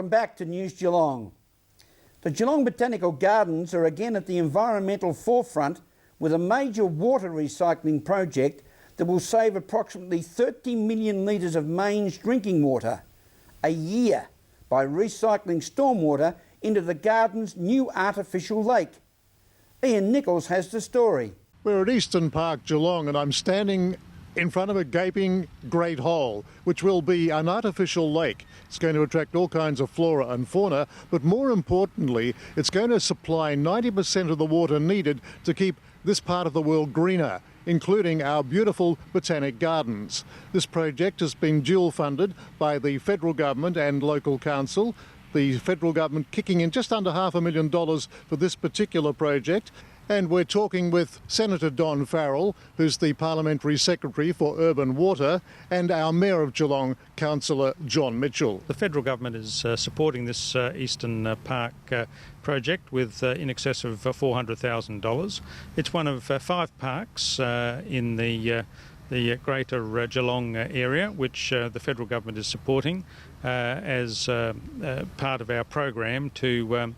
Welcome back to News Geelong. The Geelong Botanical Gardens are again at the environmental forefront with a major water recycling project that will save approximately 30 million litres of mains drinking water a year by recycling stormwater into the garden's new artificial lake. Ian Nichols has the story. We're at Eastern Park, Geelong, and I'm standing in front of a gaping great hole, which will be an artificial lake. It's going to attract all kinds of flora and fauna, but more importantly, it's going to supply 90% of the water needed to keep this part of the world greener, including our beautiful botanic gardens. This project has been dual funded by the federal government and local council. The federal government kicking in just under $500,000 for this particular project. And we're talking with Senator Don Farrell, who's the Parliamentary Secretary for Urban Water, and our Mayor of Geelong, Councillor John Mitchell. The federal government is supporting this Eastern Park project with in excess of $400,000. It's one of 5 parks in the greater Geelong area, which the federal government is supporting as part of our program to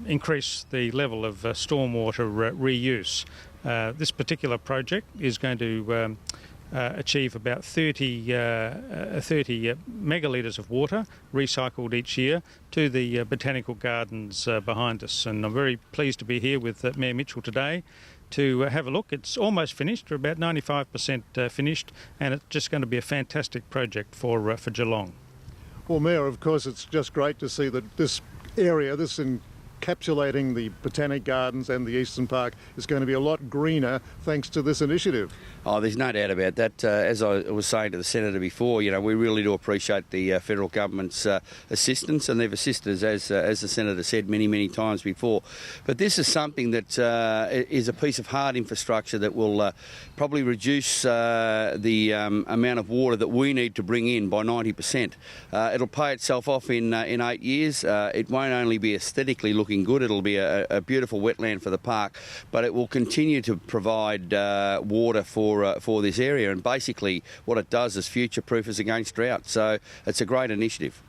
increase the level of stormwater reuse. This particular project is going to achieve about 30 megalitres of water recycled each year to the botanical gardens behind us. And I'm very pleased to be here with Mayor Mitchell today to have a look. It's almost finished, we're about 95% finished, and it's just going to be a fantastic project for Geelong. Well, Mayor, of course, it's just great to see that this area, this encapsulating the Botanic Gardens and the Eastern Park, is going to be a lot greener thanks to this initiative. Oh, there's no doubt about that. As I was saying to the Senator before, you know, we really do appreciate the federal government's assistance, and they've assisted us, as the Senator said, many, many times before. But this is something that is a piece of hard infrastructure that will probably reduce the amount of water that we need to bring in by 90%. It'll pay itself off in 8 years. It won't only be aesthetically looking good, it'll be a beautiful wetland for the park, but it will continue to provide water for this area, and basically what it does is future-proof us against drought. So it's a great initiative.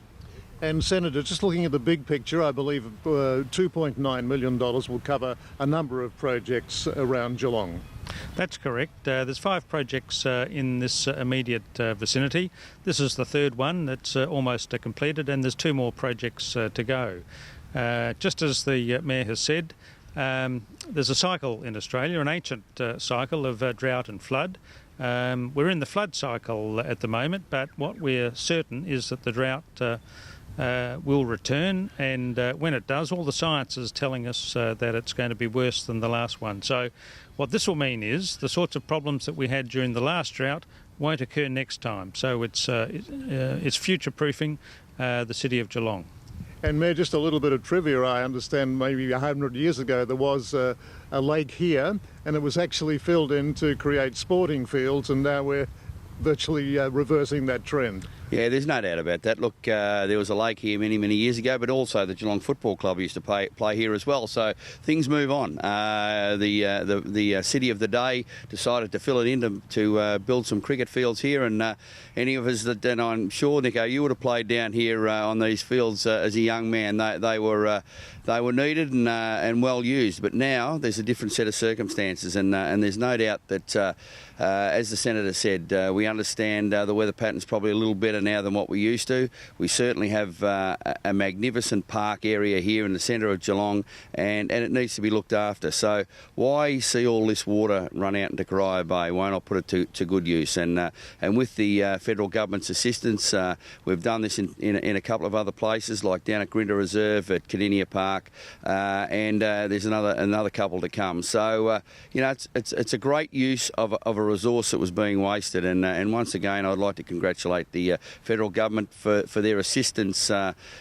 And Senator, just looking at the big picture, I believe $2.9 million will cover a number of projects around Geelong. That's correct. There's 5 projects in this immediate vicinity. This is the 3rd one that's almost completed, and there's 2 more projects to go. Just as the Mayor has said, there's a cycle in Australia, an ancient cycle of drought and flood. We're in the flood cycle at the moment, but what we're certain is that the drought will return, and when it does, all the science is telling us that it's going to be worse than the last one. So what this will mean is the sorts of problems that we had during the last drought won't occur next time. So it's future-proofing the city of Geelong. And Mayor, just a little bit of trivia. I understand maybe 100 years ago there was a lake here, and it was actually filled in to create sporting fields, and now we're virtually reversing that trend. Yeah, there's no doubt about that. Look, there was a lake here many, many years ago, but also the Geelong Football Club used to play here as well. So things move on. The city of the day decided to fill it in to build some cricket fields here, and any of us that, and I'm sure, Nico, you would have played down here on these fields as a young man. They were needed and well used. But now there's a different set of circumstances, and there's no doubt that, as the Senator said, we understand the weather pattern's probably a little better now than what we used to. We certainly have a magnificent park area here in the centre of Geelong, and it needs to be looked after. So why see all this water run out into Corio Bay? Why not put it to good use? And with the federal government's assistance, we've done this in a couple of other places, like down at Grinda Reserve, at Cadinia Park, and there's another couple to come. So you know, it's a great use of a resource that was being wasted, and once again I'd like to congratulate the federal government for their assistance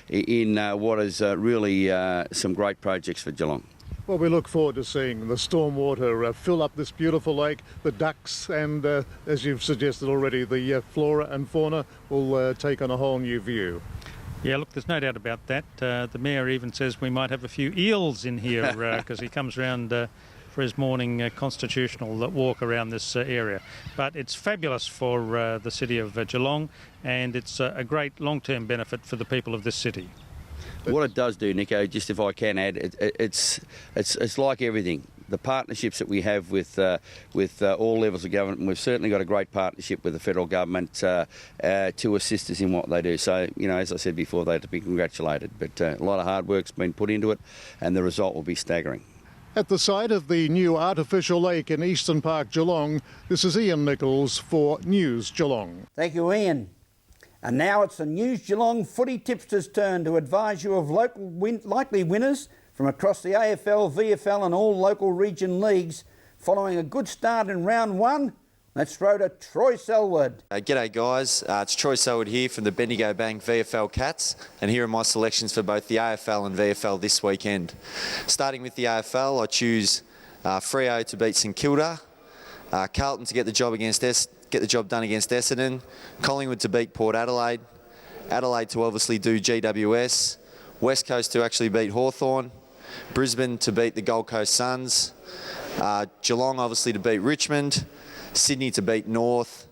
in what is really some great projects for Geelong. Well, we look forward to seeing the stormwater fill up this beautiful lake, the ducks, and as you've suggested already, the flora and fauna will take on a whole new view. Yeah, look, there's no doubt about that. The Mayor even says we might have a few eels in here because he comes round for his morning constitutional walk around this area. But it's fabulous for the city of Geelong, and it's a great long-term benefit for the people of this city. What it does do, Nico, just if I can add, it's like everything. The partnerships that we have with all levels of government, and we've certainly got a great partnership with the federal government to assist us in what they do. So, you know, as I said before, they're to be congratulated. But a lot of hard work's been put into it, and the result will be staggering. At the site of the new artificial lake in Eastern Park, Geelong, this is Ian Nichols for News Geelong. Thank you, Ian. And now it's the News Geelong footy tipsters' turn to advise you of likely winners from across the AFL, VFL and all local region leagues. Following a good start in round one, let's throw to Troy Selwood. G'day guys, it's Troy Selwood here from the Bendigo Bank VFL Cats, and here are my selections for both the AFL and VFL this weekend. Starting with the AFL, I choose Freo to beat St Kilda, Carlton to get the job done against Essendon, Collingwood to beat Port Adelaide, Adelaide to obviously do GWS, West Coast to actually beat Hawthorn, Brisbane to beat the Gold Coast Suns, Geelong obviously to beat Richmond, Sydney to beat North,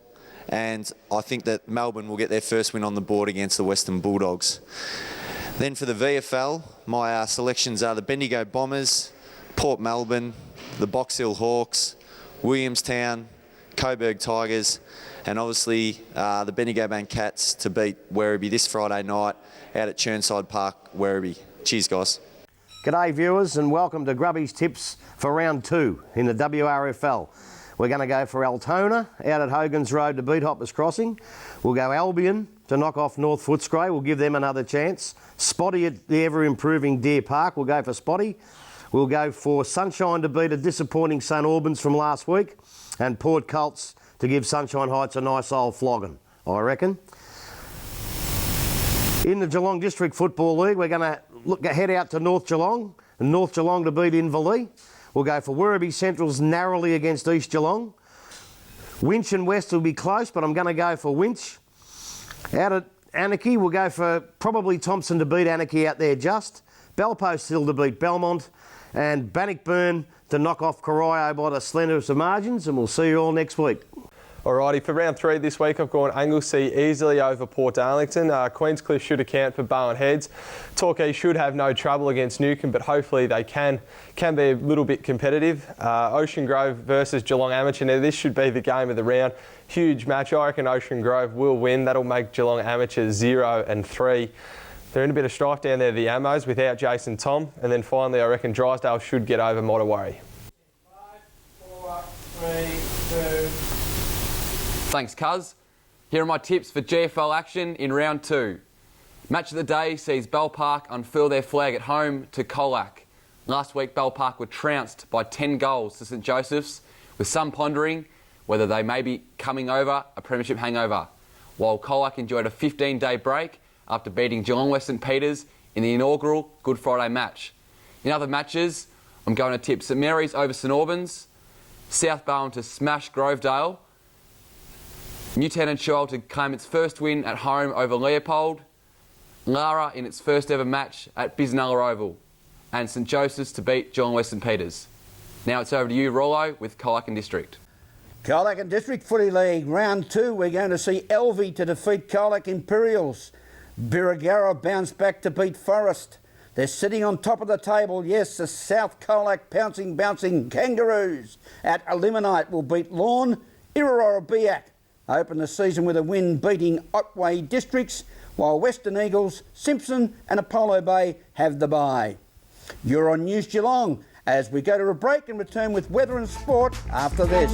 and I think that Melbourne will get their first win on the board against the Western Bulldogs. Then for the VFL, my selections are the Bendigo Bombers, Port Melbourne, the Box Hill Hawks, Williamstown, Coburg Tigers, and obviously the Bendigo Bank Cats to beat Werribee this Friday night out at Chirnside Park, Werribee. Cheers, guys. G'day viewers, and welcome to Grubby's Tips for round 2 in the WRFL. We're going to go for Altona out at Hogan's Road to beat Hoppers Crossing. We'll go Albion to knock off North Footscray. We'll give them another chance. Spotty at the ever-improving Deer Park. We'll go for Spotty. We'll go for Sunshine to beat a disappointing St Albans from last week. And Port Colts to give Sunshine Heights a nice old flogging, I reckon. In the Geelong District Football League, we're going to head out to North Geelong, and North Geelong to beat Inverleigh. We'll go for Werribee Centrals narrowly against East Geelong. Winch and West will be close, but I'm going to go for Winch. Out at Anarchy, we'll go for probably Thompson to beat Anarchy out there just. Bellpost Hill to beat Belmont. And Bannockburn to knock off Corio by the slenderest of margins, and we'll see you all next week. Alrighty, for round 3 this week, I've gone Anglesea easily over Port Darlington. Queenscliff should account for Bowen Heads. Torquay should have no trouble against Newcombe, but hopefully they can be a little bit competitive. Ocean Grove versus Geelong Amateur. Now, this should be the game of the round. Huge match. I reckon Ocean Grove will win. That'll make Geelong Amateur 0-3. They're in a bit of strife down there, the Amos, without Jason Tom. And then finally, I reckon Drysdale should get over Mottawarri. 5, 4, 3, 2... Thanks, Cuz. Here are my tips for GFL action in round 2. Match of the day sees Bell Park unfurl their flag at home to Colac. Last week, Bell Park were trounced by 10 goals to St Joseph's, with some pondering whether they may be coming over a premiership hangover, while Colac enjoyed a 15-day break after beating Geelong Western Peters in the inaugural Good Friday match. In other matches, I'm going to tip St Mary's over St Albans, South Bowen to smash Grovedale, Newtown and Shoal to claim its first win at home over Leopold, Lara in its first ever match at Biznella Oval, and St Joseph's to beat Geelong Western Peters. Now it's over to you, Rollo, with Colac and District. Colac and District Footy League, round 2, we're going to see Elvie to defeat Colac Imperials. Birregurra bounce back to beat Forest. They're sitting on top of the table. Yes, the South Colac bouncing Kangaroos at Eliminate will beat Lorne. Irorora Biak open the season with a win beating Otway Districts, while Western Eagles, Simpson and Apollo Bay have the bye. You're on News Geelong as we go to a break and return with weather and sport after this.